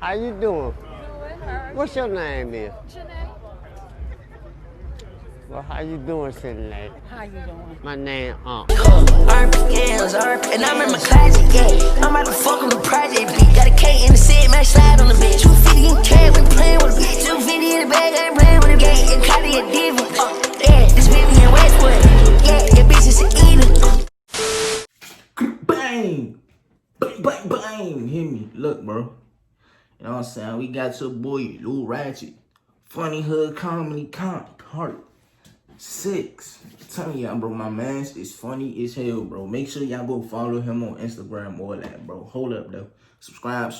How you doing? Good. What's your name is? Janae. Well, how you doing, Sidney? How you doing? My name, And I'm in my closet, yeah. I'm about to fuck on the project, bitch. Got a K in the set, man, slide on the bitch. 250 in cash, we playing with a bitch. 250 in the bag, I ain't playing with a gang. And Cuddy a diva. Yeah, this Vivian Westwood. Yeah, your bitch is a eater. Bang! Bang, bang, bang! Hear me. Look, bro. You know what I'm saying? We got your boy, Lil Ratchet. Funny hood comedy comp part 6. I'm telling y'all, bro, my man's is funny as hell, bro. Make sure y'all go follow him on Instagram or that, bro. Hold up, though. Subscribe.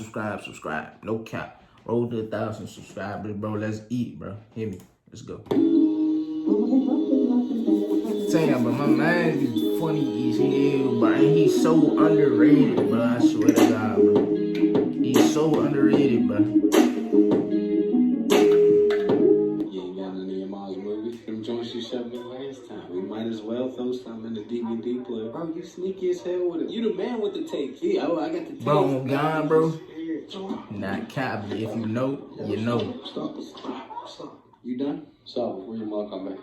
No cap. Roll to 1,000 subscribers, bro. Let's eat, bro. Hear me. Let's go. Tell y'all, bro, my man is funny as hell, bro. And he's so underrated, bro. I swear to God, bro. He's so underrated, bro. You showed me last time. We might as well throw something in the DVD player. Bro, you sneaky as hell with it. You the man with the tapes. Yeah, I got the tapes. Bro, on God, bro. Not cap, but if you know, you know. Stop. You done? So, before your mom come back,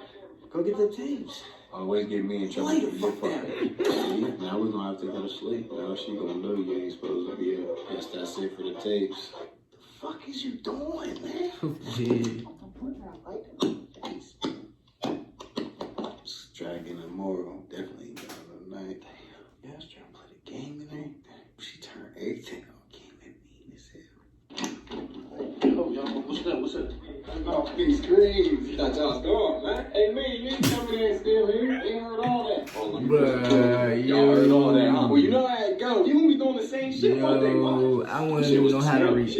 go get the tapes. Always get me in trouble. Play the fuck down. Now we're gonna have to go to sleep. Now she gonna know you ain't supposed to be up. Guess that's it for the tapes. The fuck is you doing, man? Dragging and Morrow definitely ain't got another night. Yeah, I was trying to play the game and everything. She turned everything on game and mean as hell. Yo, what's up? Oh, he's crazy. Thought y'all was gone, man. Hey, man, you ain't coming in still here. Ain't heard all that. Bruh, y'all heard all that, huh? Well, you know how it go. You gonna be doing the same shit one day, man. I wouldn't even know how to read.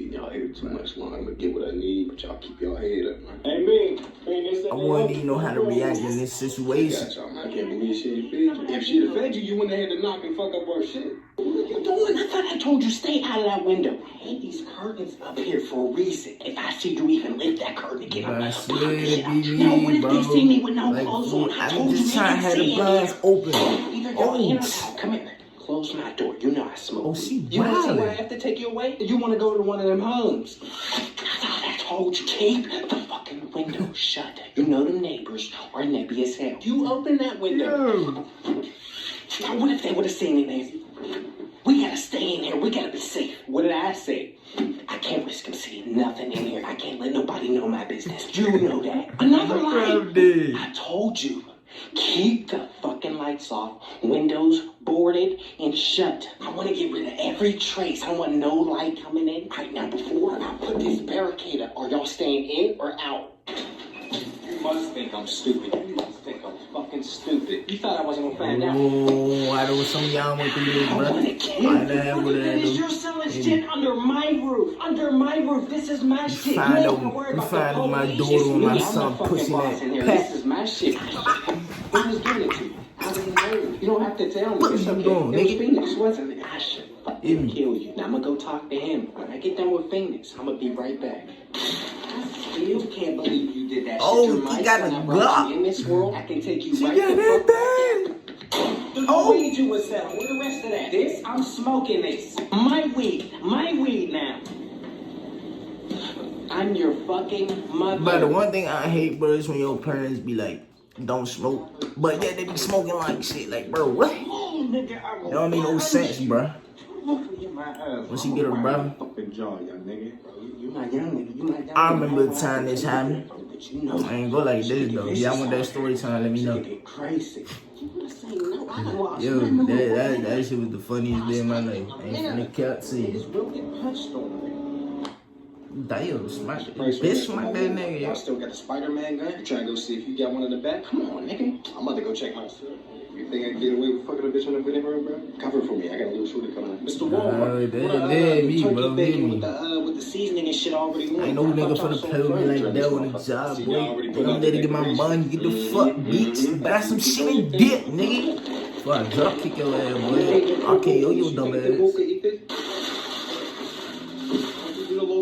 Y'all here too much long. I'm gonna get what I need, but y'all keep y'all head up, man. Hey, man. I wouldn't even know how to react in this situation. I can't believe she ain't fed you. If she'd have fed you, you wouldn't have had to knock and fuck up our shit. What are you doing? I thought I told you stay out of that window. I had these curtains up here for a reason. If I see you even lift that curtain again, I'm I gonna swear to be now, what if bro. they see me with no Like, clothes on? I I'm just trying to have the blinds open. Either y'all in or out. Come here. Close my door. You know I smoke. Oh, she You want to see wildin'. where I have to take you away? You want to go to one of them homes? I thought I told you, keep the fucking window shut. You know them neighbors are nippy as hell. You open that window. Now, what if they would have seen it, Nancy? We gotta stay in here. We gotta be safe. What did I say? I can't risk them seeing nothing in here. I can't let nobody know my business. You know that. Another lie. I told you. Keep the fucking lights off, windows boarded and shut. I want to get rid of every trace. I don't want no light coming in. Right now, before I put this barricade up, are y'all staying in or out? You must think I'm stupid. You must think I'm fucking stupid. You thought I wasn't gonna find out. Oh, I know some of y'all went through this, bro. You're selling shit under my roof. Under my roof. This is my shit. You ain't gonna worry about the police. My daughter and my son pushing that pack. This is my shit. Who was giving it to you? How did you know? You don't have to tell me. What it's you okay. doing, It was nigga? Phoenix, wasn't it? I should fucking kill you. Now I'm gonna go talk to him. When I get done with Phoenix, I'm gonna be right back. I still can't believe you did that Oh, shit to my he got son. a I brought Glock. you in this world. I can take you She right got the fuck that back there. The weed you was selling. Where the rest of that? This? I'm smoking this. My weed now. I'm your fucking mother. But the one thing I hate, bro, is when your parents be like, don't smoke. But yeah, they be smoking like shit. Like, bro, what? That don't make no sense, bro. Once you get her brother. Fucking jaw, young nigga. You not young, nigga. You not young. I remember the time this happened. I ain't go like this, though. Y'all want that story time, let me know. Crazy. Yo, that shit was the funniest day of my life. I ain't finna cut to you. Damn, smack that. Bitch, smack that nigga, yo. I still got the Spider-Man gun. You trying to go see if you got one in the back? Come on, nigga. I'm about to go check my stuff. You think I can get away with fucking a bitch in the video room, bro? Cover for me. I got a little shooter coming up. Mr. Walmart. Me, bro. With the seasoning and shit already on. Ain't no nigga finna play with me like that on the job, boy. I'm there to get my money, get the fuck bitch, buy some shit and dip, nigga. Before I drop kick your ass, boy. Okay, yo, you dumb ass.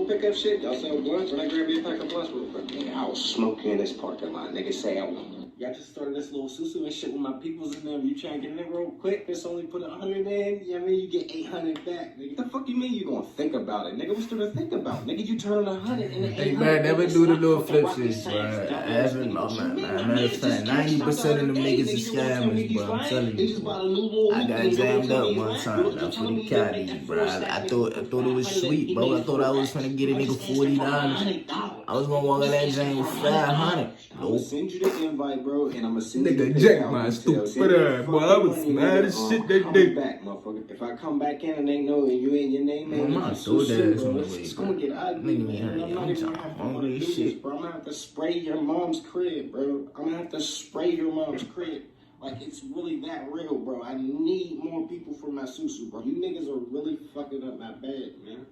Pickup shit, y'all sell blunts. When I grab you a pack of blunts real quick. Nigga, I was smoking in this parking lot. Nigga say I won't. Yeah, I just started this little susu and shit with my peoples in there. You try and get in there real quick, just only put 100 in, you know what I mean? You get 800 back, nigga. The fuck you mean you gonna think about it, nigga? What's there to think about? Nigga, you turn on 100 and 800. Hey, man, never do the little flip shit, bro. As a matter of fact, 90% of them niggas are scammers, bro. I'm telling you, bro. I got jammed up one time. That's for the caddies, bro. I thought it was sweet, bro. I thought I was gonna get a nigga $40. I was gonna walk in that jam with 500. I'm gonna send you the invite, bro, and I'm gonna send you the Nigga, jack my stupid ass, boy. I was mad as shit that day. Back, motherfucker. If I come back in and they know you ain't your name, man, it's gonna get ugly, man. I'm not even gonna have to do this, bro. I'm gonna have to spray your mom's crib, bro. I'm gonna have to spray your mom's crib. Like, it's really that real, bro. I need more people for my susu, bro. You niggas are really fucking up my bag, man.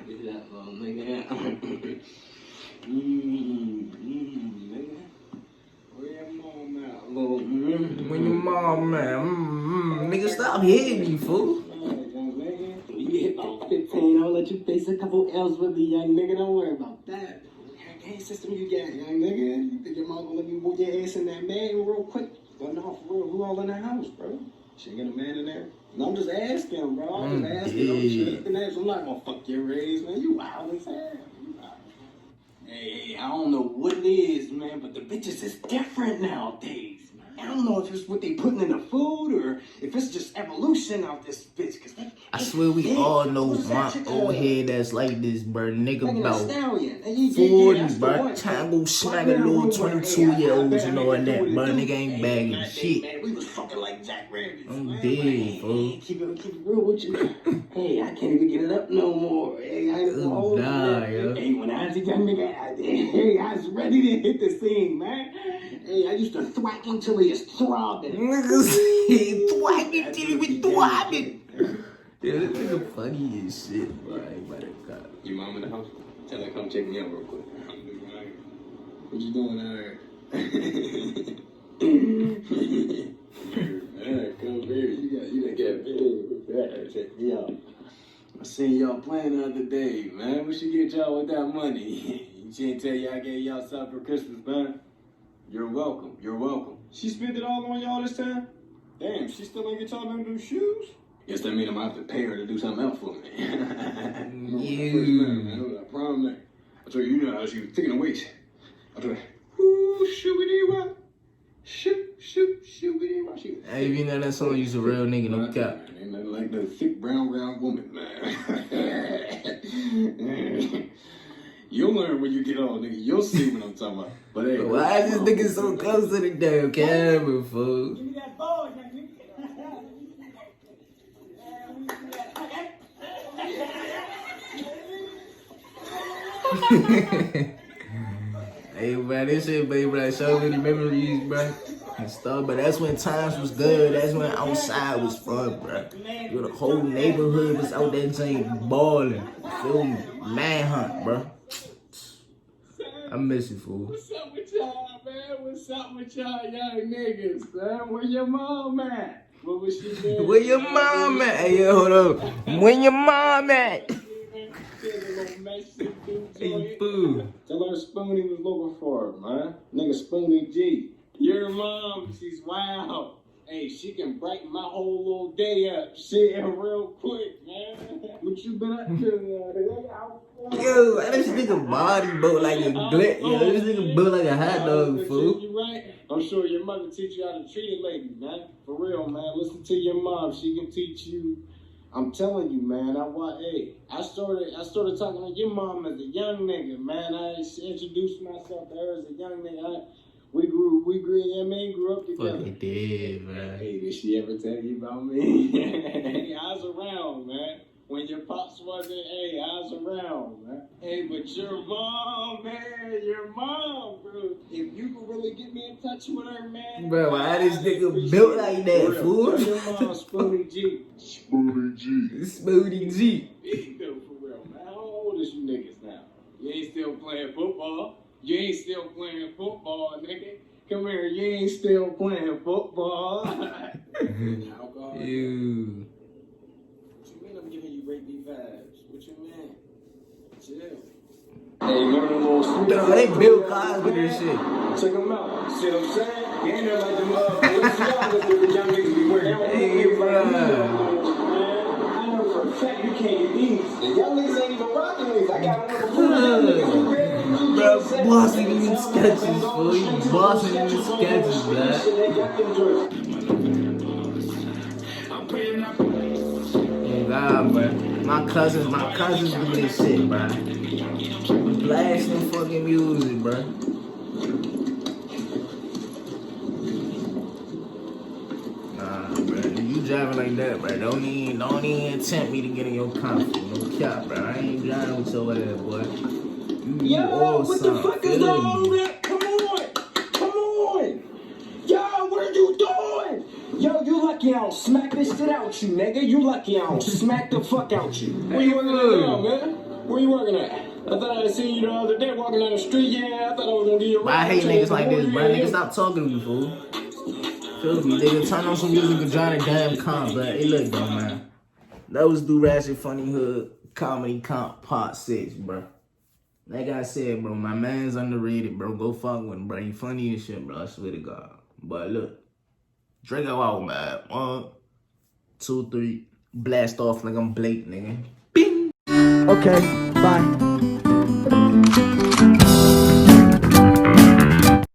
Look at that little nigga. Nigga. Where your mom at, little When your mom, man, nigga, stop hitting me, fool. You hit about 15, I'll let you face a couple L's with me, young nigga. Don't worry about that. What game system you got, young nigga? You think your mom gonna let me whoop your ass in that man real quick? Well, no, for real, who all in the house, bro? She ain't got a man in there? No, I'm just asking, bro. I'm just asking. I'm not gonna fuck your ass, man. You wild as hell. Hey, I don't know what it is, man, but the bitches is different nowadays, man. I don't know if it's what they putting in the food or if it's just evolution out this bitch. Cause I swear we all know my old head that's like this, bro. Nigga about 40, bro. Time go smack a little 22-year-olds and all that, bro. Nigga ain't bagging shit. We was fucking like Jack Rabbits. I'm dead, fool. Keep it real with you. Hey, I can't even get it up no more. Hey, I ain't gonna hold it. Hey, when I was a young nigga, I was ready to hit the scene, man. Hey, I used to thwack until he is throbbing. Niggas, he thwacking until he was throbbing. Yeah, this nigga funny as shit, bro. I ain't about to cut. Your mom in the house? Tell her come check me out real quick. What you doing out here? Alright, come here. You done got big. Check me out. I seen y'all playing the other day, man. We should get y'all with that money. She ain't tell you I gave y'all something for Christmas, man. You're welcome. You're welcome. She spent it all on y'all this time? Damn, she still ain't get y'all them new shoes? Guess that mean I'm gonna have to pay her to do something else for me. I promise. I told you, you know how she was taking a weight. I told her, ooh, shoo-be-dee-wah. Shoo-be-dee-wah. Hey, if you know that song, you's a real nigga, no cap. Ain't nothing like the thick brown woman, man. You'll learn when you get old, nigga. You'll see what I'm talking about. But hey, why is this nigga so close to the damn camera, fool? Give me that ball, nigga. Hey, man, this shit, baby, like so many memories, bro, and stuff. But that's when times was good. That's when outside was fun, bro. You know, the whole neighborhood was out there saying balling. Feel me? Manhunt, bro. I miss you, fool. What's up with y'all, man? What's up with y'all young niggas, man? Where your mom at? What was she doing? Where your mom at? Hey, yo, hold up. Where your mom at? Hey, fool. Tell her Spoonie was looking for her, man. Nigga Spoonie G. Your mom, she's wild. Hey, she can brighten my whole little day up. Shit, real quick, man. What you been up to? Yo, this nigga body built like a glit. Yo, this nigga built like a hot dog, fool. You right? I'm sure your mother teach you how to treat a lady, man. For real, man. Listen to your mom. She can teach you. I'm telling you, man. I started talking to your mom as a young nigga, man. I introduced myself to her as a young nigga. We grew, I mean, grew up together. Fucking did, man. Hey, did she ever tell you about me? Hey, I was around, man. When your pops wasn't, hey, I was around, man. Hey, but your mom, man, your mom, bro. If you could really get me in touch with her, man. Bro, why this nigga built like that, fool? Your mom, Spoonie G. Spoonie G. Spoonie G. Big though, for real, man. How old is you niggas now? You ain't still playing football. You ain't still playing football, nigga. Come here, you ain't still playing football. Alcohol. Ew. What you mean I'm giving you rapey vibes? What you mean? Chill. Hey, remember the little street? They built cars with this shit. Check them out. See what I'm saying? You ain't never like them Balenciagas that the young niggas be wearing. Hey, bro. I know for a fact you can't get these. The young niggas ain't even rocking these. I got one before. Bro, bossing in these sketches, fool. You bossing in these sketches, man. Oh, God, bro. My cousins do this shit, bro. Blasting fucking music, bro. You driving like that, bro. Don't even tempt me to get in your car. No cap, bro. I ain't driving with your ass, boy. Yo, what the fuck is wrong with that? Come on. Yo, what are you doing? Yo, you lucky I don't smack this shit out you, nigga. You lucky I don't smack the fuck out you. Where you working at now, man? Where you working at? I thought I seen you the other day walking down the street. Yeah, I thought I was gonna give you a ride. I hate niggas like this, bro. Nigga, stop talking to me, fool. Feel me, nigga. Turn on some music and join a damn comp, but it look though, man. That was do Ratchet Funny Hood Comedy Comp Part 6, bro. Like I said, bro, my man's underrated, bro. Go fuck with him, bro. He funny as shit, bro. I swear to God. But look, Drako out, man. 1, 2, 3. Blast off like I'm Blake, nigga. Bing. Okay, bye.